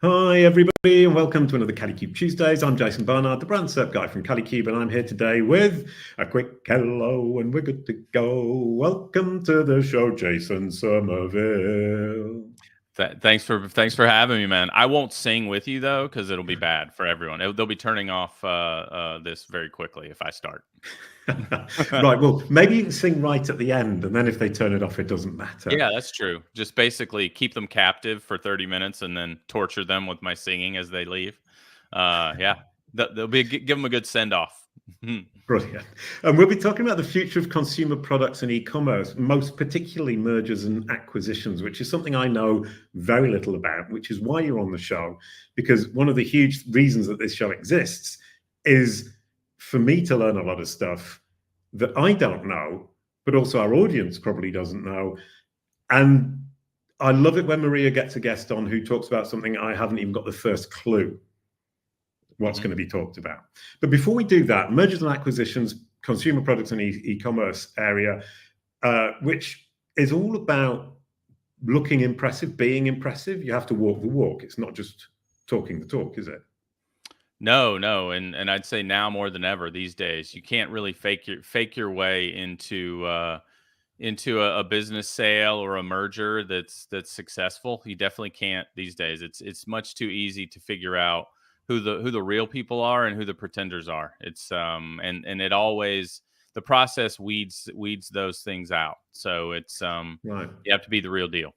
Hi everybody and welcome to another Kalicube Tuesdays. I'm Jason Barnard, the brand SERP guy from Kalicube, and I'm here today with a quick hello and we're good to go. Welcome to the show, Jason Somerville. Thanks for having me, man. I won't sing with you though, because it'll be bad for everyone. They'll be turning off this very quickly if I start. Right, well, maybe you can sing right at the end, and then if they turn it off, it doesn't matter. Yeah, that's true. Just basically keep them captive for 30 minutes and then torture them with my singing as they leave. Yeah, they'll give them a good send off. Brilliant. And we'll be talking about the future of consumer products and e-commerce, most particularly mergers and acquisitions, which is something I know very little about, which is why you're on the show, because one of the huge reasons that this show exists is for me to learn a lot of stuff that I don't know, but also our audience probably doesn't know. And I love it when Maria gets a guest on who talks about something I haven't even got the first clue what's going to be talked about. But before we do that, mergers and acquisitions, consumer products and e-commerce area, which is all about looking impressive, being impressive. You have to walk the walk. It's not just talking the talk, is it? No, and I'd say now more than ever these days, you can't really fake your way into a business sale or a merger that's successful. You definitely can't these days. It's much too easy to figure out who the real people are and who the pretenders are. It's and it always, the process weeds those things out. So it's right. You have to be the real deal.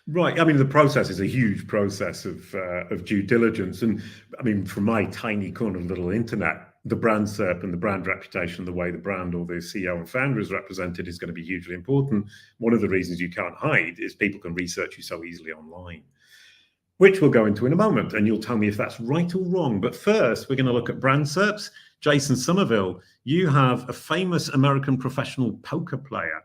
Right. I mean, the process is a huge process of due diligence. And I mean, from my tiny corner of little internet, the brand SERP and the brand reputation, the way the brand or the CEO and founder is represented is going to be hugely important. One of the reasons you can't hide is people can research you so easily online, which we'll go into in a moment. And you'll tell me if that's right or wrong. But first, we're going to look at brand SERPs. Jason Somerville, you have a famous American professional poker player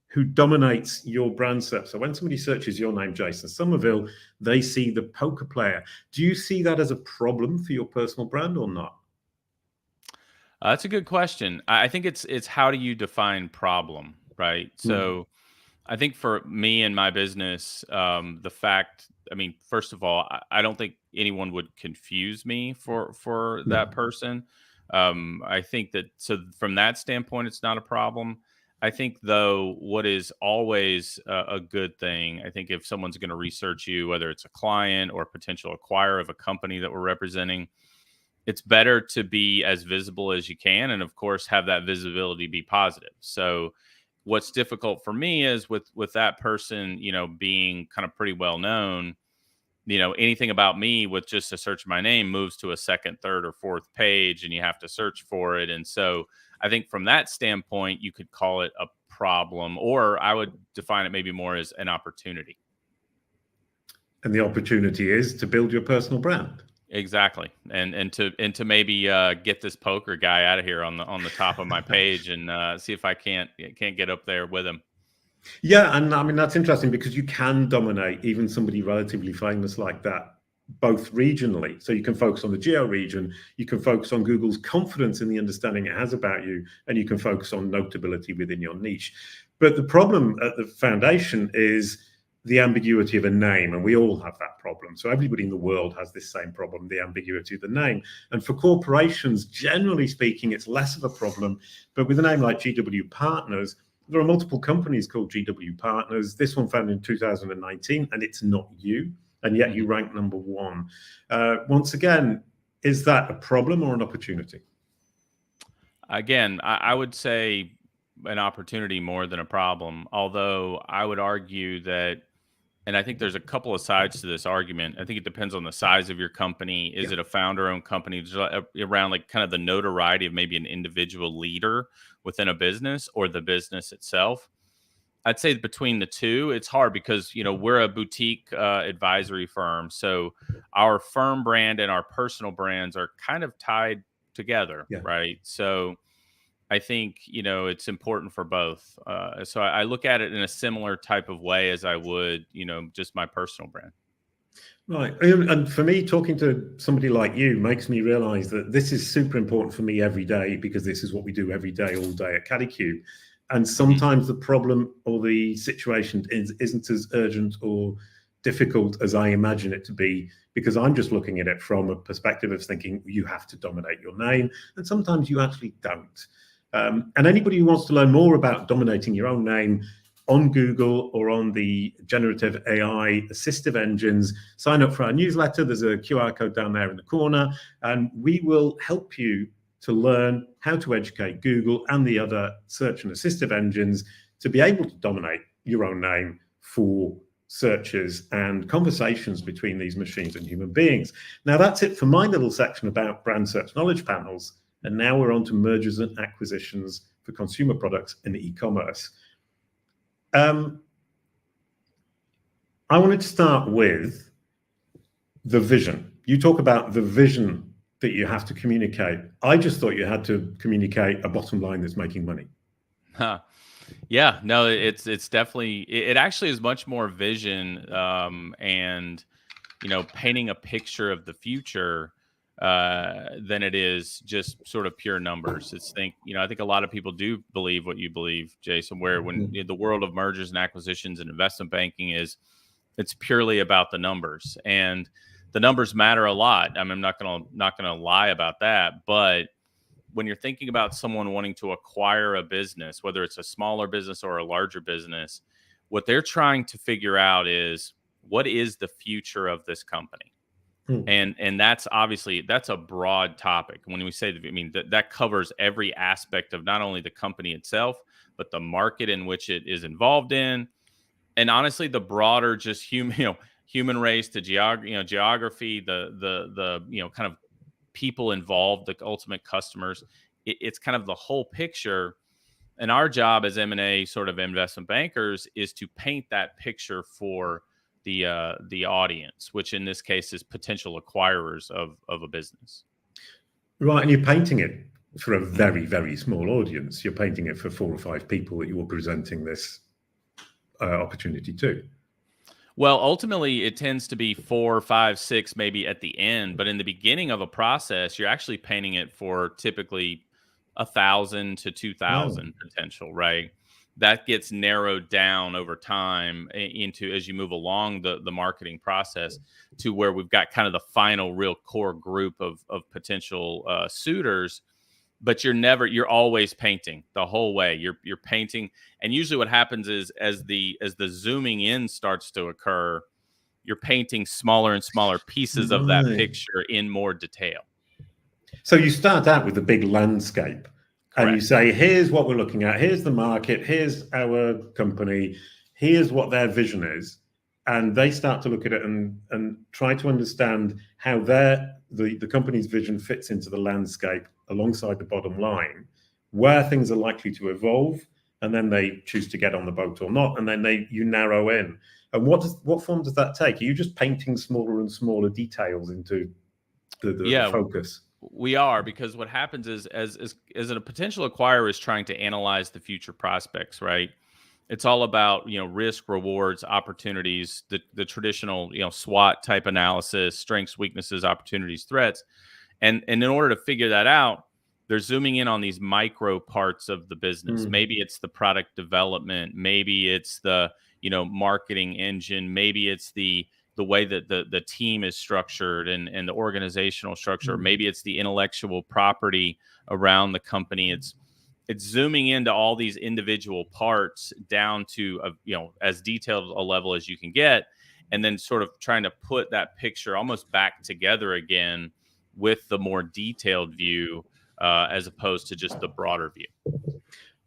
who dominates your brand SERP. So when somebody searches your name, Jason Somerville, they see the poker player. Do you see that as a problem for your personal brand or not? That's a good question. I think it's how do you define problem, right? So I think for me and my business, the fact, I mean, first of all, I don't think anyone would confuse me for that person. I think that, so from that standpoint, it's not a problem. I think, though, what is always a good thing, I think if someone's going to research you, whether it's a client or a potential acquirer of a company that we're representing, it's better to be as visible as you can. And of course, have that visibility be positive. So what's difficult for me is with that person, being kind of pretty well known, anything about me with just a search of my name moves to a second, third, or fourth page, and you have to search for it. And so I think from that standpoint, you could call it a problem, or I would define it maybe more as an opportunity. And the opportunity is to build your personal brand. Exactly, and to maybe get this poker guy out of here on the top of my page and see if I can't get up there with him. Yeah, and I mean, that's interesting because you can dominate even somebody relatively famous like that, both regionally. So you can focus on the geo region, you can focus on Google's confidence in the understanding it has about you, and you can focus on notability within your niche. But the problem at the foundation is the ambiguity of a name, and we all have that problem. So everybody in the world has this same problem, the ambiguity of the name. And for corporations, generally speaking, it's less of a problem. But with a name like GW Partners, there are multiple companies called GW Partners. This one founded in 2019, and it's not you, and yet you rank number one. Once again, is that a problem or an opportunity? Again, I would say an opportunity more than a problem, although I would argue that, and I think there's a couple of sides to this argument. I think it depends on the size of your company. Is it a founder-owned company around like kind of the notoriety of maybe an individual leader within a business or the business itself? I'd say between the two, it's hard because, we're a boutique advisory firm. So our firm brand and our personal brands are kind of tied together, right? So I think, it's important for both. So I look at it in a similar type of way as I would, just my personal brand. Right. And for me, talking to somebody like you makes me realize that this is super important for me every day, because this is what we do every day, all day at Kalicube. And sometimes the problem or the situation isn't as urgent or difficult as I imagine it to be, because I'm just looking at it from a perspective of thinking you have to dominate your name, and sometimes you actually don't. And anybody who wants to learn more about dominating your own name on Google or on the generative AI assistive engines, sign up for our newsletter. There's a QR code down there in the corner, and we will help you to learn how to educate Google and the other search and assistive engines to be able to dominate your own name for searches and conversations between these machines and human beings. Now, that's it for my little section about brand search knowledge panels. And now we're on to mergers and acquisitions for consumer products in e-commerce. I wanted to start with the vision. You talk about the vision that you have to communicate. I just thought you had to communicate a bottom line that's making money. Huh. Yeah, no, it's definitely, it actually is much more vision, and, painting a picture of the future, than it is just sort of pure numbers. I think a lot of people do believe what you believe, Jason, where when the world of mergers and acquisitions and investment banking it's purely about the numbers, and the numbers matter a lot. I mean, I'm not gonna lie about that, but when you're thinking about someone wanting to acquire a business, whether it's a smaller business or a larger business, what they're trying to figure out is, what is the future of this company? And that's obviously, that's a broad topic. When we say, that covers every aspect of not only the company itself, but the market in which it is involved in. And honestly, the broader just human race, to geography, the kind of people involved, the ultimate customers. It's kind of the whole picture. And our job as M&A sort of investment bankers is to paint that picture for the audience, which in this case is potential acquirers of a business. Right, and you're painting it for a very, very small audience. You're painting it for 4 or 5 people that you're presenting this opportunity to. Well, ultimately, it tends to be 4, 5, 6, maybe at the end. But in the beginning of a process, you're actually painting it for typically 1,000 to 2,000 potential, right? That gets narrowed down over time into, as you move along the marketing process, to where we've got kind of the final real core group of potential suitors. But you're always painting the whole way. You're painting, and usually what happens is, as the zooming in starts to occur, you're painting smaller and smaller pieces of that picture in more detail. So you start out with the big landscape. Correct. And you say, here's what we're looking at, here's the market, here's our company, here's what their vision is. And they start to look at it and try to understand how the company's vision fits into the landscape alongside the bottom line, where things are likely to evolve, and then they choose to get on the boat or not, and then you narrow in. And what form does that take? Are you just painting smaller and smaller details into the focus? We are, because what happens is, as a potential acquirer is trying to analyze the future prospects, right? It's all about, risk, rewards, opportunities, the traditional, SWOT type analysis, strengths, weaknesses, opportunities, threats. And in order to figure that out, they're zooming in on these micro parts of the business. Maybe it's the product development, maybe it's the, marketing engine, maybe it's the way that the team is structured and the organizational structure. Maybe it's the intellectual property around the company. It's zooming into all these individual parts down to as detailed a level as you can get, and then sort of trying to put that picture almost back together again with the more detailed view, as opposed to just the broader view.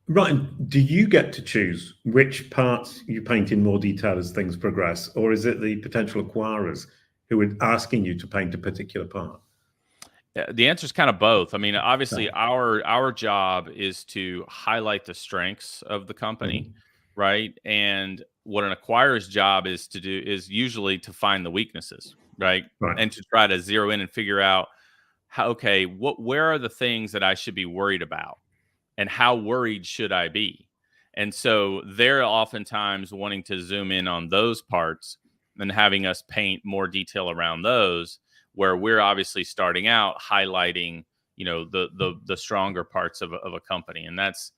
Right. Do you get to choose which parts you paint in more detail as things progress, or is it the potential acquirers who are asking you to paint a particular part? The answer is kind of both. I mean, obviously, our job is to highlight the strengths of the company, right? And what an acquirer's job is to do is usually to find the weaknesses, right? And to try to zero in and figure out where are the things that I should be worried about, and how worried should I be? And so they're oftentimes wanting to zoom in on those parts and having us paint more detail around those, where we're obviously starting out highlighting, the stronger parts of a company. And that's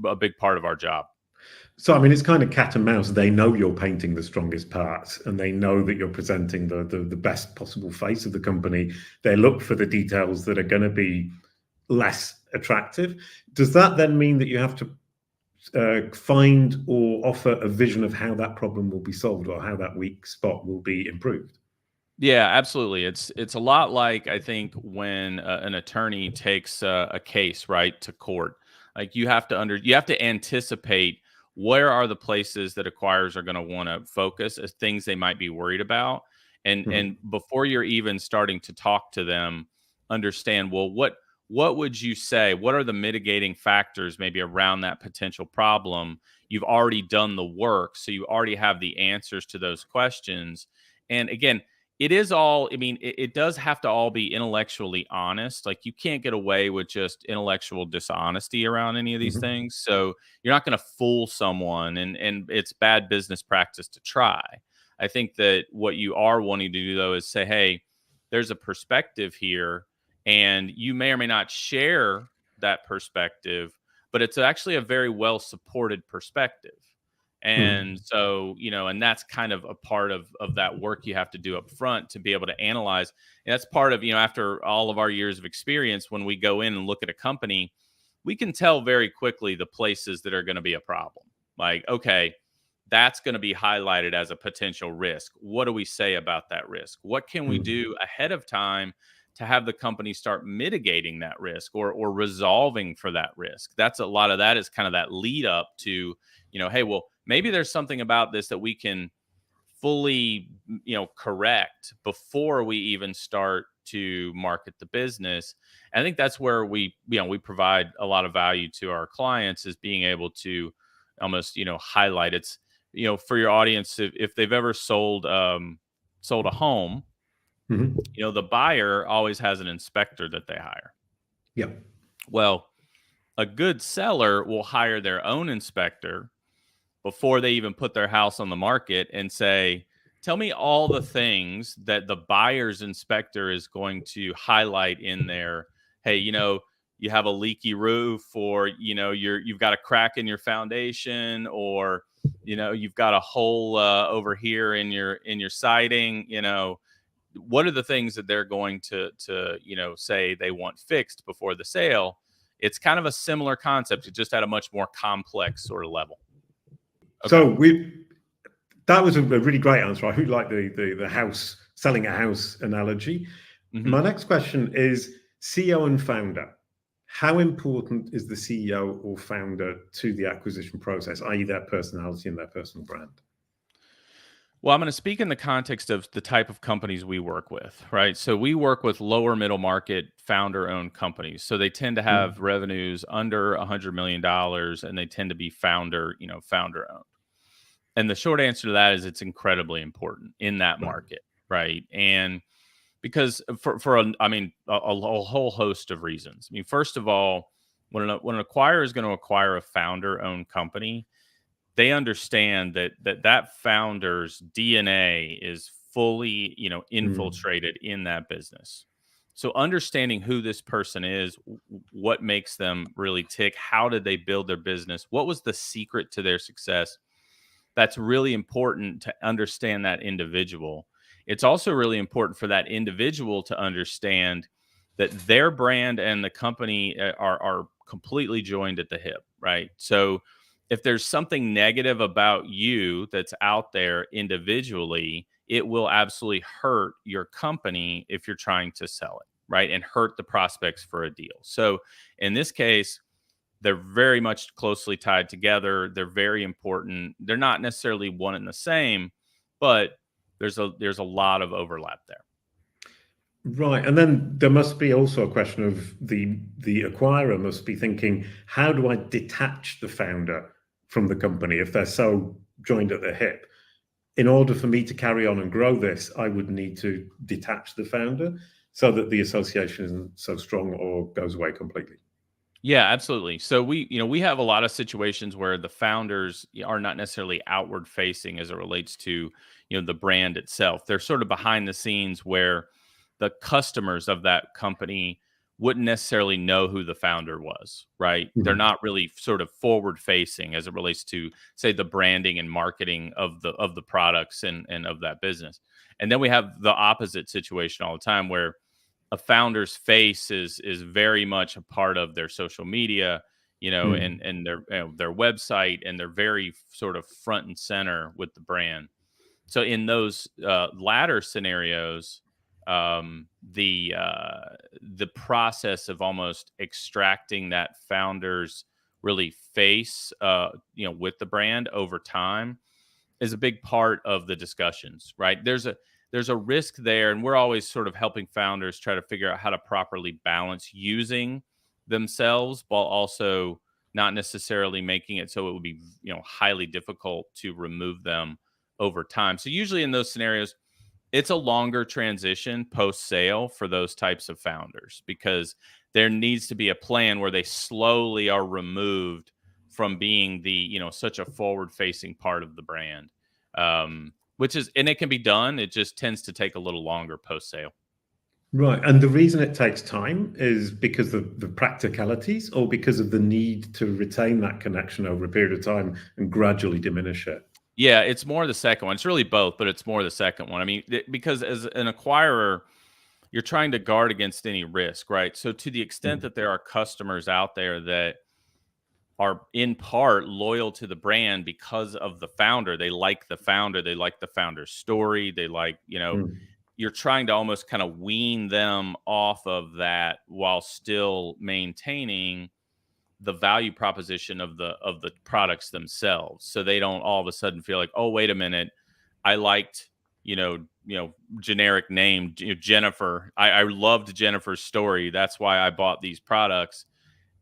a big part of our job. So, I mean, it's kind of cat and mouse. They know you're painting the strongest parts, and they know that you're presenting the best possible face of the company. They look for the details that are going to be less attractive. Does that then mean that you have to find or offer a vision of how that problem will be solved or how that weak spot will be improved? Yeah, absolutely. It's a lot like, I think, when an attorney takes a case right to court. Like you have to anticipate where are the places that acquirers are going to want to focus as things they might be worried about, and Mhm. before you're even starting to talk to them, understand, well, what would you say? What are the mitigating factors maybe around that potential problem? You've already done the work, so you already have the answers to those questions. And again, it is all, I mean, it does have to all be intellectually honest. Like, you can't get away with just intellectual dishonesty around any of these Mhm. things. So you're not going to fool someone, and it's bad business practice to try. I think that what you are wanting to do, though, is say, hey, there's a perspective here, and you may or may not share that perspective, but it's actually a very well supported perspective. And Mhm. so, and that's kind of a part of that work you have to do up front to be able to analyze. And that's part of, after all of our years of experience, when we go in and look at a company, we can tell very quickly the places that are going to be a problem. Like, okay, that's going to be highlighted as a potential risk. What do we say about that risk? What can we Mhm. do ahead of time to have the company start mitigating that risk, or resolving for that risk? That's a lot of that is kind of that lead up to, hey, well, maybe there's something about this that we can fully, correct before we even start to market the business. And I think that's where we provide a lot of value to our clients, is being able to almost, highlight it's, for your audience, if they've ever sold a home, Mhm. the buyer always has an inspector that they hire. Yeah. Well, a good seller will hire their own inspector before they even put their house on the market and say, tell me all the things that the buyer's inspector is going to highlight in there. Hey, you have a leaky roof, or, you've got a crack in your foundation, or, you've got a hole over here in your siding. What are the things that they're going to say they want fixed before the sale? It's kind of a similar concept. It's just at a much more complex sort of level. Okay. So that was a really great answer. I really like the house selling a house analogy. Hmm. My next question is CEO and founder. How important is the CEO or founder to the acquisition process, i.e., their personality and their personal brand? Well, I'm going to speak in the context of the type of companies we work with, right? So we work with lower middle market founder owned companies. So they tend to have Mm. revenues under $100 million, and they tend to be founder owned. And the short answer to that is it's incredibly important in that Right. market, right? And because I mean, a whole host of reasons. I mean, first of all, when an acquirer is going to acquire a founder owned company, they understand that founder's DNA is fully, Mm. infiltrated in that business. So understanding who this person is, what makes them really tick, how did they build their business, what was the secret to their success? That's really important to understand that individual. It's also really important for that individual to understand that their brand and the company are completely joined at the hip, right? So if there's something negative about you that's out there individually, it will absolutely hurt your company if you're trying to sell it, right? And hurt the prospects for a deal. So in this case, they're very much closely tied together. They're very important. They're not necessarily one and the same, but there's a lot of overlap there. Right. And then there must be also a question of the acquirer must be thinking, how do I detach the founder from the company if they're so joined at the hip? In order for me to carry on and grow this, I would need to detach the founder so that the association isn't so strong or goes away completely. Yeah, absolutely. So we have a lot of situations where the founders are not necessarily outward facing as it relates to, the brand itself. They're sort of behind the scenes, where the customers of that company wouldn't necessarily know who the founder was, right? They're not really sort of forward facing as it relates to, say, the branding and marketing of the products and of that business. And then we have the opposite situation all the time where a founder's face is very much a part of their social media, and their website, and they're very sort of front and center with the brand. So in those latter scenarios, the process of almost extracting that founder's really face, with the brand over time is a big part of the discussions, right? There's a risk there, and we're always sort of helping founders try to figure out how to properly balance using themselves while also not necessarily making it so it would be, highly difficult to remove them over time. So usually in those scenarios, it's a longer transition post sale for those types of founders, because there needs to be a plan where they slowly are removed from being the, such a forward facing part of the brand. And it can be done. It just tends to take a little longer post sale. Right. And the reason it takes time is because of the practicalities, or because of the need to retain that connection over a period of time and gradually diminish it? Yeah, it's more the second one. It's really both, but it's more the second one. I mean, because as an acquirer, you're trying to guard against any risk, right? So to the extent that there are customers out there that are in part loyal to the brand because of the founder, they like the founder, they like the founder's story, they like, you're trying to almost kind of wean them off of that while still maintaining the value proposition of the products themselves, so they don't all of a sudden feel like, oh, wait a minute, I liked generic name Jennifer, I loved Jennifer's story, that's why I bought these products.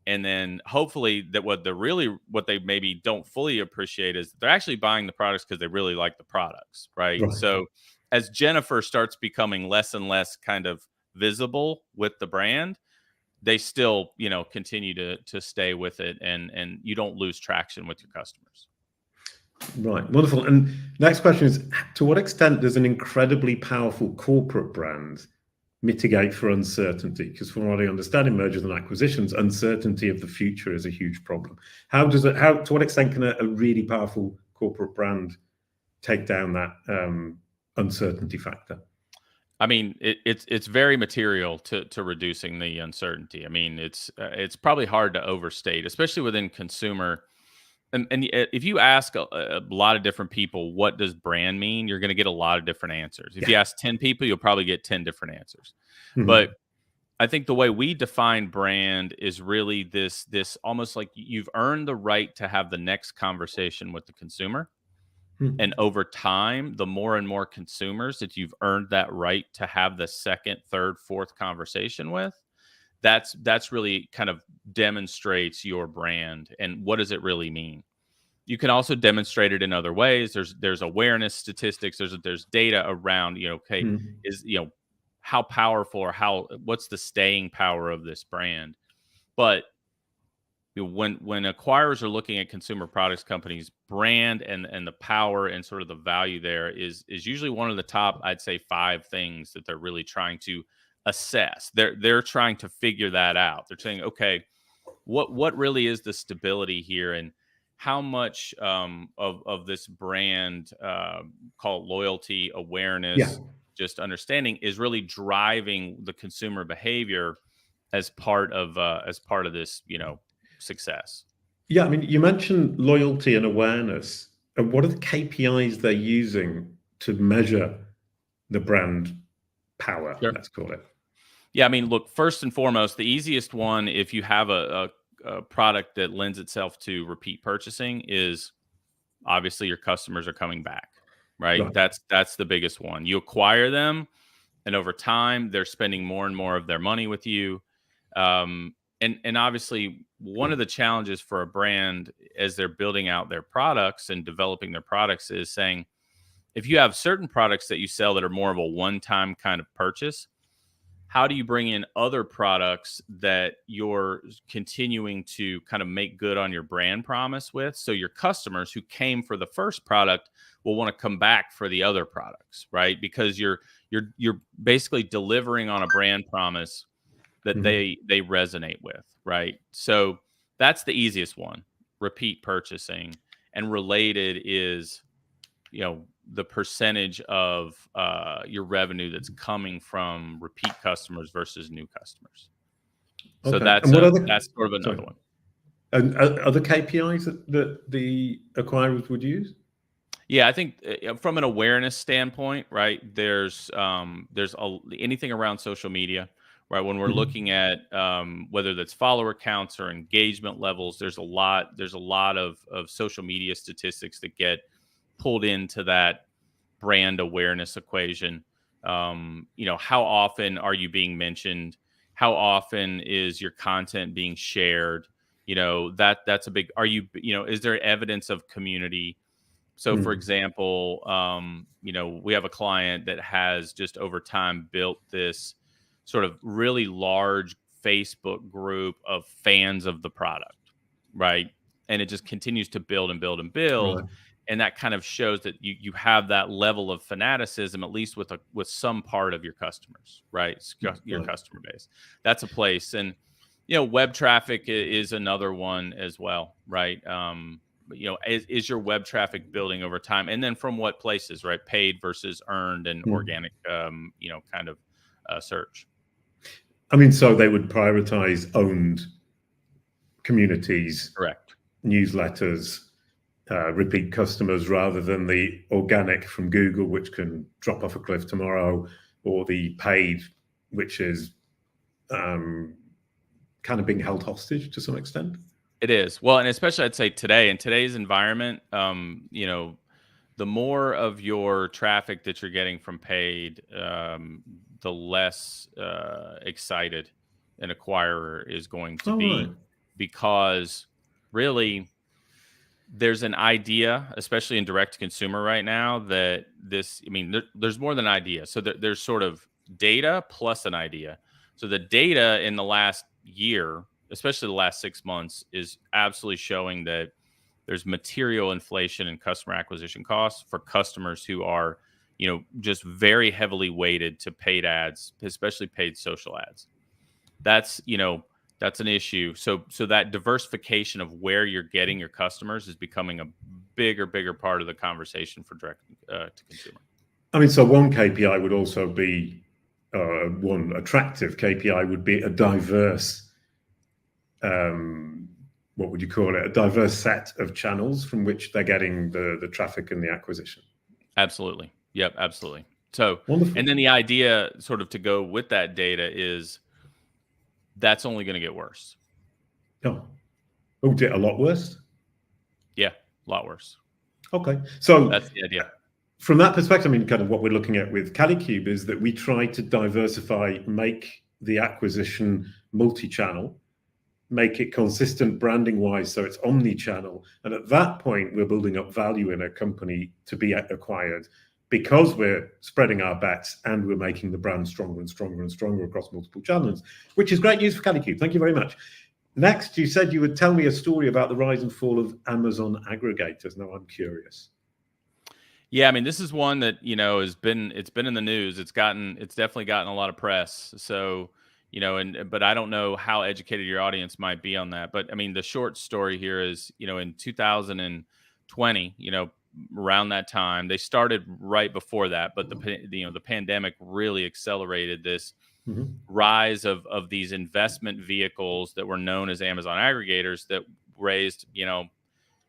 And then hopefully that what they maybe don't fully appreciate is they're actually buying the products because they really like the products, right? So as Jennifer starts becoming less and less kind of visible with the brand, they still, continue to stay with it, and you don't lose traction with your customers. Right. Wonderful. And next question is, to what extent does an incredibly powerful corporate brand mitigate for uncertainty? Because from what I understand in mergers and acquisitions, uncertainty of the future is a huge problem. To what extent can a really powerful corporate brand take down that uncertainty factor? I mean, it's very material to reducing the uncertainty. I mean, it's probably hard to overstate, especially within consumer. And if you ask a lot of different people, what does brand mean? You're going to get a lot of different answers. If you ask 10 people, you'll probably get 10 different answers. But I think the way we define brand is really this almost like you've earned the right to have the next conversation with the consumer. And over time, the more and more consumers that you've earned that right to have the second, third, fourth conversation with, that's really kind of demonstrates your brand. And what does it really mean? You can also demonstrate it in other ways. There's awareness statistics. There's data around, how powerful or what's the staying power of this brand. But when acquirers are looking at consumer products companies, brand and the power and sort of the value there is usually one of the top, I'd say, 5 things that they're really trying to assess. They're trying to figure that out. They're saying, okay, what really is the stability here, and how much of this brand, called loyalty, awareness, just understanding, is really driving the consumer behavior as part of this, success. Yeah, I mean, you mentioned loyalty and awareness. What are the KPIs they're using to measure the brand power, let's call it? Yeah, I mean, look, first and foremost, the easiest one, if you have a product that lends itself to repeat purchasing, is obviously your customers are coming back, right? That's the biggest one. You acquire them, and over time, they're spending more and more of their money with you. And obviously, one of the challenges for a brand as they're building out their products and developing their products is saying, if you have certain products that you sell that are more of a one-time kind of purchase, how do you bring in other products that you're continuing to kind of make good on your brand promise with? So your customers who came for the first product will want to come back for the other products, right? Because you're basically delivering on a brand promise that they resonate with, right? So that's the easiest one, repeat purchasing. And related is, the percentage of your revenue that's coming from repeat customers versus new customers. So Okay. that's And what that's sort of another one. And other KPIs that the acquirers would use? Yeah, I think from an awareness standpoint, right? There's anything around social media, right? When we're looking at whether that's follower counts or engagement levels, there's a lot of social media statistics that get pulled into that brand awareness equation. How often are you being mentioned? How often is your content being shared? That's a big. Is there evidence of community? So, for example, we have a client that has just over time built this sort of really large Facebook group of fans of the product, right? And it just continues to build and build and build. Right. And that kind of shows that you have that level of fanaticism, at least with some part of your customers, right? Your customer base. That's a place. And, web traffic is another one as well, right? Is your web traffic building over time? And then from what places, right? Paid versus earned and organic, kind of search. I mean, so they would prioritize owned communities, Correct. newsletters, repeat customers rather than the organic from Google, which can drop off a cliff tomorrow, or the paid, which is kind of being held hostage to some extent. It is. Well, and especially I'd say today, in today's environment, the more of your traffic that you're getting from paid, the less excited an acquirer is going to be, right. Because really there's an idea, especially in direct to consumer right now, that there's more than an idea. So there's sort of data plus an idea. So the data in the last year, especially the last 6 months, is absolutely showing that there's material inflation in customer acquisition costs for customers who are, just very heavily weighted to paid ads, especially paid social ads. That's an issue. So that diversification of where you're getting your customers is becoming a bigger part of the conversation for direct to consumer. I mean, so one KPI would also be one attractive KPI would be a diverse, what would you call it? A diverse set of channels from which they're getting the traffic and the acquisition. Absolutely. Yep, absolutely. So, wonderful. And then the idea sort of to go with that data is that's only going to get worse. Oh, a lot worse? Yeah, a lot worse. Okay. So that's the idea. From that perspective, I mean, kind of what we're looking at with Kalicube is that we try to diversify, make the acquisition multi-channel, make it consistent branding-wise, so it's omni-channel. And at that point, we're building up value in a company to be acquired because we're spreading our bets and we're making the brand stronger and stronger and stronger across multiple channels, which is great news for Kalicube. Thank you very much. Next, you said you would tell me a story about the rise and fall of Amazon aggregators. Now I'm curious. Yeah, I mean, this is one that, it's been in the news. It's definitely gotten a lot of press. So, but I don't know how educated your audience might be on that. But I mean, the short story here is, in 2020, around that time, they started right before that, but the pandemic really accelerated this rise of these investment vehicles that were known as Amazon aggregators that raised,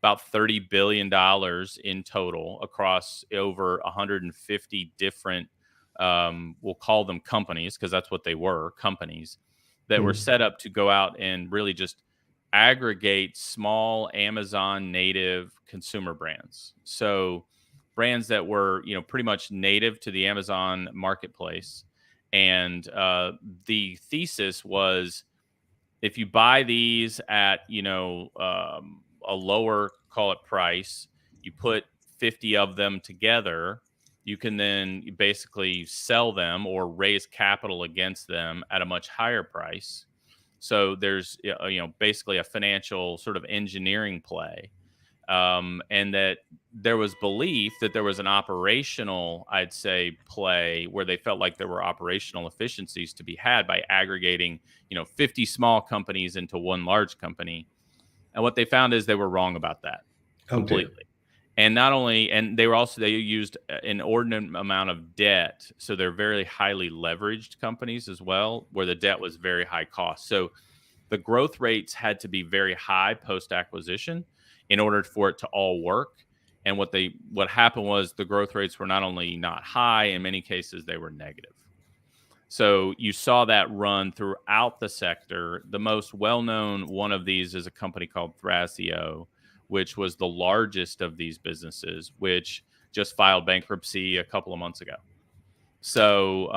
about $30 billion in total across over 150 different, we'll call them companies, because that's what they were, companies that were set up to go out and really just aggregate small Amazon native consumer brands. So brands that were, pretty much native to the Amazon marketplace. And the thesis was, if you buy these at, a lower, call it price, you put 50 of them together, you can then basically sell them or raise capital against them at a much higher price. So there's, basically a financial sort of engineering play. And that there was belief that there was an operational, I'd say, play where they felt like there were operational efficiencies to be had by aggregating, 50 small companies into one large company. And what they found is they were wrong about that completely. And not only, and they used an inordinate amount of debt. So they're very highly leveraged companies as well, where the debt was very high cost. So the growth rates had to be very high post-acquisition in order for it to all work. And what happened was the growth rates were not only not high, in many cases, they were negative. So you saw that run throughout the sector. The most well-known one of these is a company called Thrasio, which was the largest of these businesses, which just filed bankruptcy a couple of months ago. So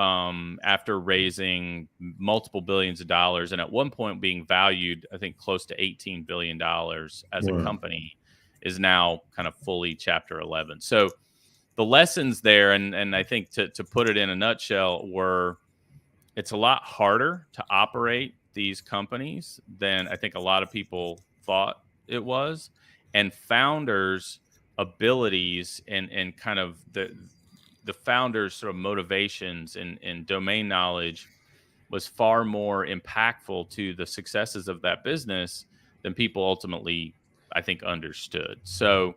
after raising multiple billions of dollars and at one point being valued, I think close to $18 billion as a company, is now kind of fully Chapter 11. So the lessons there, and I think to put it in a nutshell, were it's a lot harder to operate these companies than I think a lot of people thought it was. And founders' abilities and kind of the founders' sort of motivations and domain knowledge was far more impactful to the successes of that business than people ultimately, I think, understood. So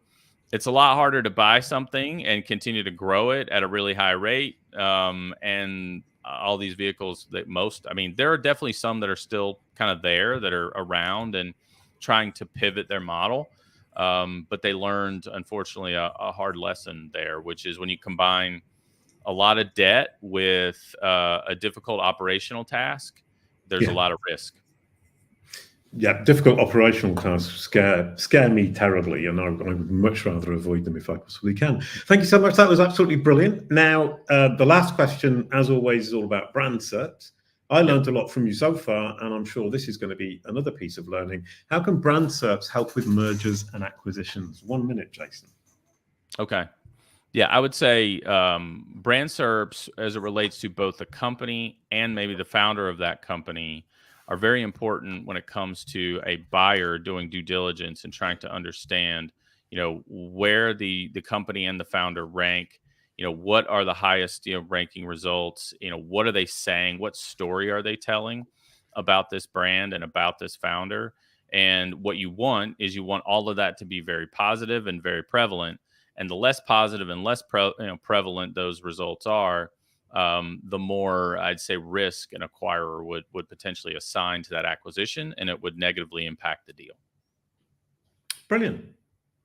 it's a lot harder to buy something and continue to grow it at a really high rate. And all these vehicles there are definitely some that are still kind of there, that are around and trying to pivot their model. But they learned, unfortunately, a hard lesson there, which is when you combine a lot of debt with a difficult operational task, there's a lot of risk. Yeah, difficult operational tasks scare me terribly, and I would much rather avoid them if I possibly can. Thank you so much. That was absolutely brilliant. Now, the last question, as always, is all about brand SERPs. I learned a lot from you so far, and I'm sure this is going to be another piece of learning. How can brand SERPs help with mergers and acquisitions? 1 minute, Jason. Okay. Yeah, I would say brand SERPs, as it relates to both the company and maybe the founder of that company, are very important when it comes to a buyer doing due diligence and trying to understand, where the company and the founder rank. What are the highest, ranking results? What are they saying? What story are they telling about this brand and about this founder? And what you want is all of that to be very positive and very prevalent. And the less positive and less prevalent those results are, the more, I'd say, risk an acquirer would potentially assign to that acquisition, and it would negatively impact the deal. Brilliant.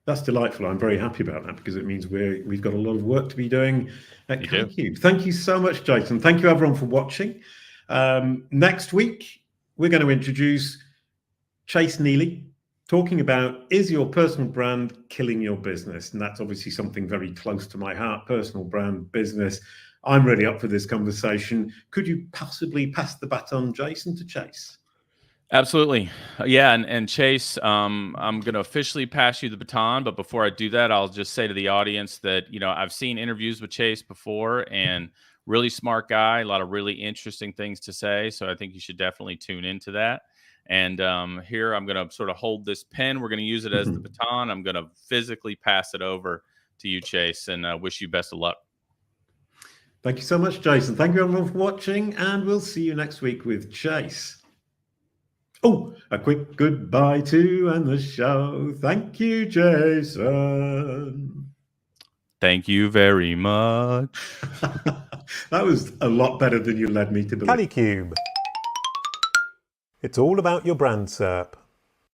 That's delightful. I'm very happy about that because it means we've got a lot of work to be doing at Kalicube. Thank you so much, Jason. Thank you, everyone, for watching. Next week, we're going to introduce Chase Neely, talking about, is your personal brand killing your business? And that's obviously something very close to my heart, personal brand, business. I'm really up for this conversation. Could you possibly pass the baton, Jason, to Chase? Absolutely. Yeah. And Chase, I'm going to officially pass you the baton. But before I do that, I'll just say to the audience that, I've seen interviews with Chase before, and really smart guy, a lot of really interesting things to say. So I think you should definitely tune into that. And here I'm going to sort of hold this pen. We're going to use it as the baton. I'm going to physically pass it over to you, Chase, and wish you best of luck. Thank you so much, Jason. Thank you, everyone, for watching, and we'll see you next week with Chase. Oh, a quick goodbye to end the show. Thank you, Jason. Thank you very much. That was a lot better than you led me to believe. Kalicube. It's all about your brand SERP.